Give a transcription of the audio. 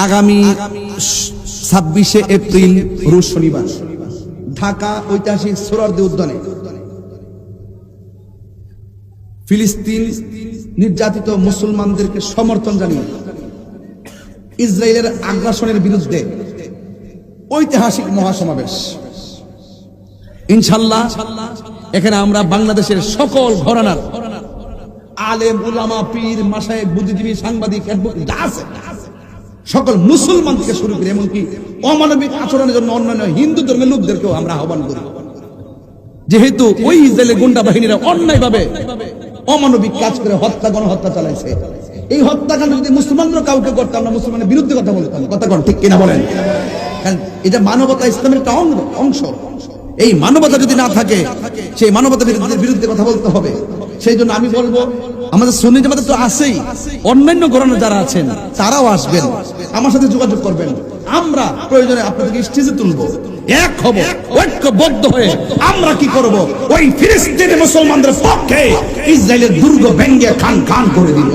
আগামী 26শে এপ্রিল রোজ শনিবার ঢাকা ঐতিহাসিক সোহরাওয়ার্দী উদ্যানে ফিলিস্তিন নির্যাতিত মুসলমানদেরকে সমর্থন জানিয়ে ইসরায়েলের আগ্রাসনের বিরুদ্ধে ঐতিহাসিক মহাসমাবেশ। ইনশাআল্লাহ এখানে আমরা বাংলাদেশের সকল ঘরানার আলেম উলামা পীর মাশায়েখ বুদ্ধিজীবী সাংবাদিক যা আছে সকল মুসলমান থেকে শুরু করে এমনকি অমানবিক আচরণের জন্য অন্যান্য হিন্দু ধর্মের লোকদেরকেও আমরা আহ্বান করি। যেহেতু ওই ইসরায়েলের গুন্ডা বাহিনীরা অন্যায়ভাবে অমানবিক কাজ করে গণহত্যা চালাইছে, এই হত্যাকাণ্ড যদি মুসলমানরা কাউকে করতাম, আমরা মুসলমানের বিরুদ্ধে কথা বলতাম। কথা কোন ঠিক কিনা বলেন? কারণ এটা মানবতা, ইসলামের একটা অংশ। এই মানবতা যদি না থাকে, সেই মানবতার বিরুদ্ধে কথা বলতে হবে। সেই জন্য আমি বলবো, আমাদের সুন্নি জামাতে তো আছেই, অন্যান্য ঘরানা যারা আছেন তারাও আসবেন, আমার সাথে যোগাযোগ করবেন। আমরা প্রয়োজনে আপনাদেরকে স্টেজে তুলবো, এক হব, ঐক্যবদ্ধ হয়ে আমরা কি করব, ওই ফিলিস্তিনি মুসলমানদের পক্ষে ইসরায়েলের দুর্গ ভেঙে খান খান করে দিব।